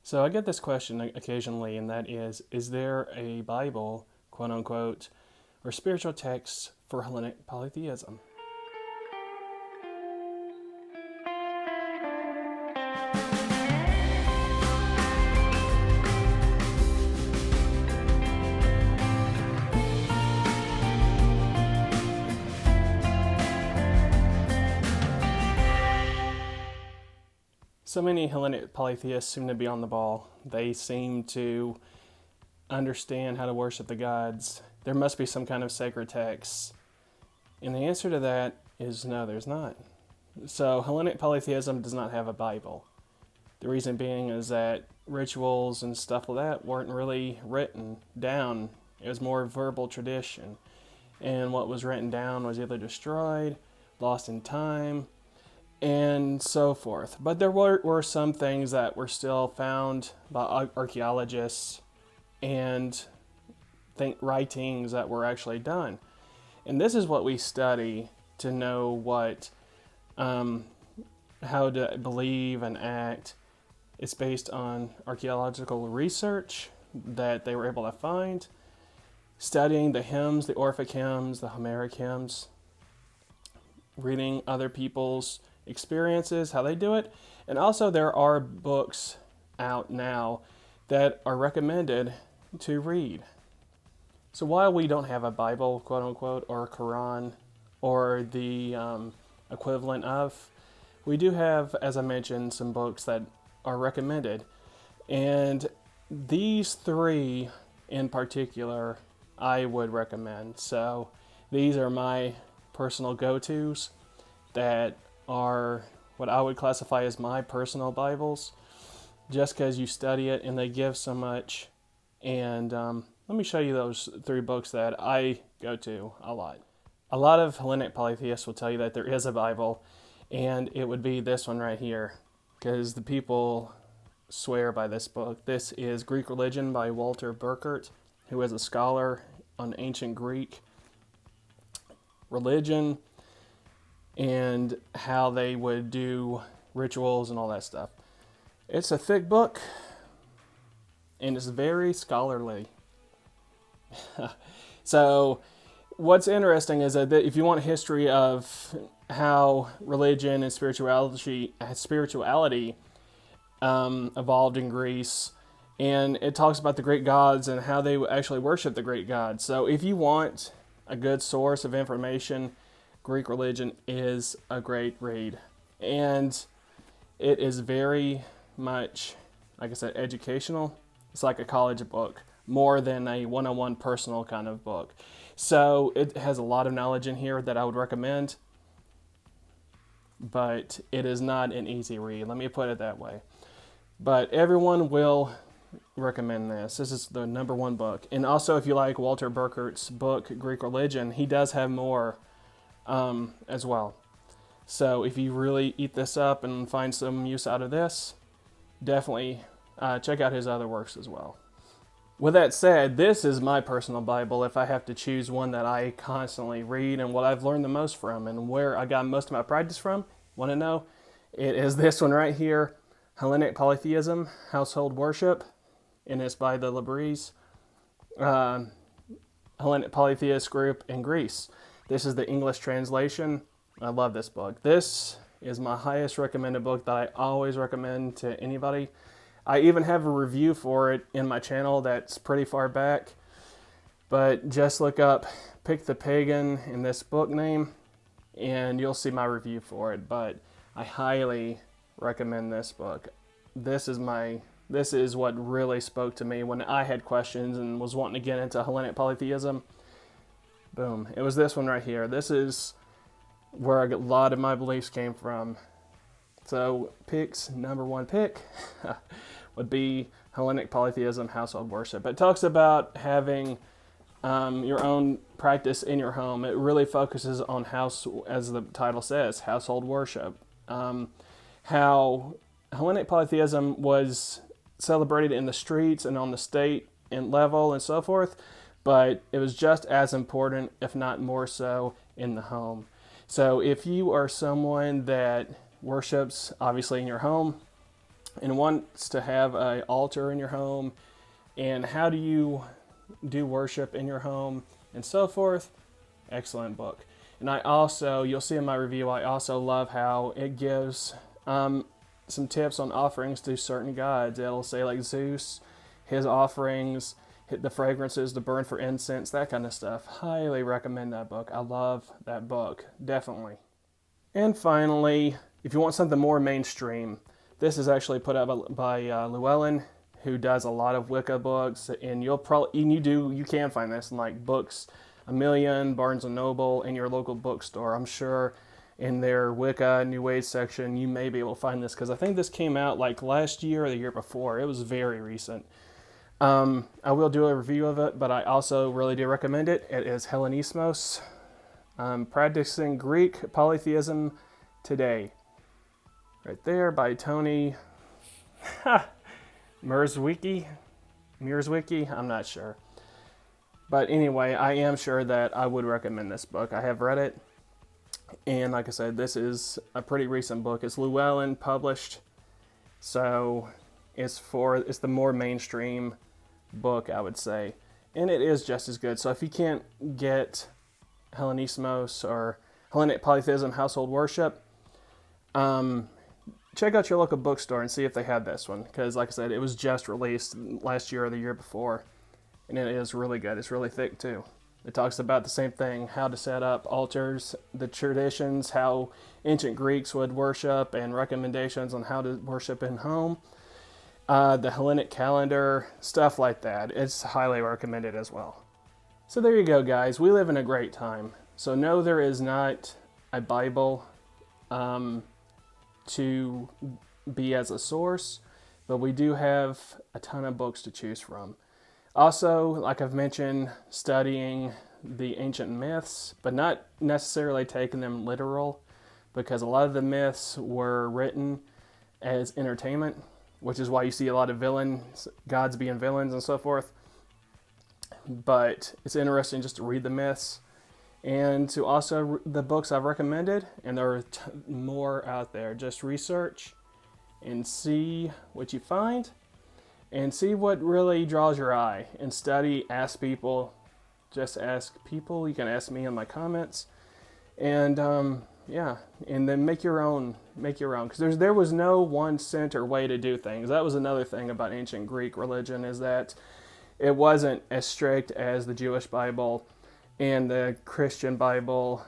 So I get this question occasionally, and that is there a Bible, quote unquote, or spiritual text for Hellenic polytheism? So many Hellenic polytheists seem to be on the ball. They seem to understand how to worship the gods. There must be some kind of sacred text. And the answer to that is no, there's not. So Hellenic polytheism does not have a Bible. The reason being is that rituals and stuff like that weren't really written down. It was more verbal tradition. And what was written down was either destroyed, lost in time, and so forth. But there were some things that were still found by archaeologists and writings that were actually done. And this is what we study to know what, how to believe and act. It's based on archaeological research that they were able to find, studying the hymns, the Orphic hymns, the Homeric hymns, reading other people's experiences, how they do it. And also there are books out now that are recommended to read. So while we don't have a Bible, quote unquote, or a Quran, or the equivalent of, we do have, as I mentioned, some books that are recommended. And these three in particular, I would recommend. So these are my personal go-tos that are what I would classify as my personal Bibles, just because you study it and they give so much. And let me show you those three books that I go to a lot. A lot of Hellenic polytheists will tell you that there is a Bible, and it would be this one right here, because the people swear by this book. This is Greek Religion by Walter Berkert, who is a scholar on ancient Greek religion and how they would do rituals and all that stuff. It's a thick book, and it's very scholarly. So what's interesting is that if you want a history of how religion and spirituality evolved in Greece, and it talks about the great gods and how they actually worship the great gods. So if you want a good source of information, Greek Religion is a great read. And it is very much, like I said, educational. It's like a college book, more than a one-on-one personal kind of book. So it has a lot of knowledge in here that I would recommend, but it is not an easy read. Let me put it that way. But everyone will recommend this. This is the number one book. And also, if you like Walter Berkert's book, Greek Religion, he does have more as well. So if you really eat this up and find some use out of this, definitely check out his other works as well. With that said, this is my personal Bible if I have to choose one that I constantly read and what I've learned the most from and where I got most of my practice from. Want to know? It is this one right here, Hellenic Polytheism, Household Worship, and it's by the Libres, Hellenic Polytheist group in Greece. This is the English translation. I love this book. This is my highest recommended book that I always recommend to anybody. I even have a review for it in my channel that's pretty far back. But just look up Pick the Pagan in this book name and you'll see my review for it. But I highly recommend this book. This is what really spoke to me when I had questions and was wanting to get into Hellenic polytheism. Boom. It was this one right here. This is where a lot of my beliefs came from. So number one pick would be Hellenic Polytheism, Household Worship. It talks about having your own practice in your home. It really focuses on house, as the title says, household worship. How Hellenic Polytheism was celebrated in the streets and on the state and level and so forth, but it was just as important, if not more so, in the home. So if you are someone that worships, obviously, in your home, and wants to have an altar in your home, and how do you do worship in your home and so forth, excellent book. And I also, you'll see in my review, I also love how it gives some tips on offerings to certain gods. It'll say like Zeus, his offerings, the fragrances to burn for incense, that kind of stuff. Highly recommend that book. I love that book, definitely. And finally, if you want something more mainstream, this is actually put out by Llewellyn, who does a lot of Wicca books, and you can find this in like Books A Million, Barnes and Noble, in your local bookstore. I'm sure in their Wicca New Age section, you may be able to find this, because I think this came out like last year or the year before. It was very recent. I will do a review of it, but I also really do recommend it. It is Hellenismos, Practicing Greek Polytheism Today. Right there by Tony Murzwicki, I'm not sure. But anyway, I am sure that I would recommend this book. I have read it, and like I said, this is a pretty recent book. It's Llewellyn published, so it's the more mainstream book, I would say, and it is just as good. So if you can't get Hellenismos or Hellenic Polytheism Household Worship, check out your local bookstore and see if they have this one, because like I said, it was just released last year or the year before, and it is really good. It's really thick too. It talks about the same thing, how to set up altars, the traditions, how ancient Greeks would worship, and recommendations on how to worship in home, the Hellenic calendar, stuff like that. It's highly recommended as well. So there you go, guys. We live in a great time. So no, there is not a Bible to be as a source, but we do have a ton of books to choose from. Also, like I've mentioned, studying the ancient myths, but not necessarily taking them literal, because a lot of the myths were written as entertainment, which is why you see a lot of gods being villains and so forth. But it's interesting just to read the myths, and to also the books I've recommended, and there are more out there. Just research and see what you find, and see what really draws your eye, and study, ask people. Just ask people. You can ask me in my comments, and yeah, and then make your own, because there was no one center way to do things. That was another thing about ancient Greek religion, is that it wasn't as strict as the Jewish Bible and the Christian Bible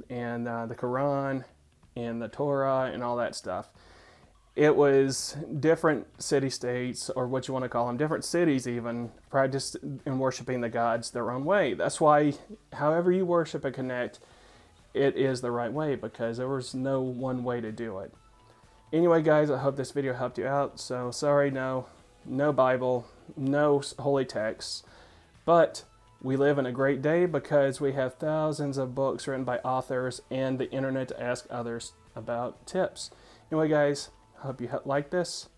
and the Quran and the Torah and all that stuff. It was different city-states, or what you want to call them, different cities even, practiced in worshiping the gods their own way. That's why however you worship and connect, it is the right way, because there was no one way to do it. Anyway, guys, I hope this video helped you out. So sorry, no Bible, no holy texts, but we live in a great day because we have thousands of books written by authors and the internet to ask others about tips. Anyway, guys, I hope you like this,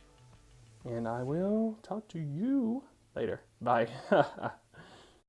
and I will talk to you later. Bye.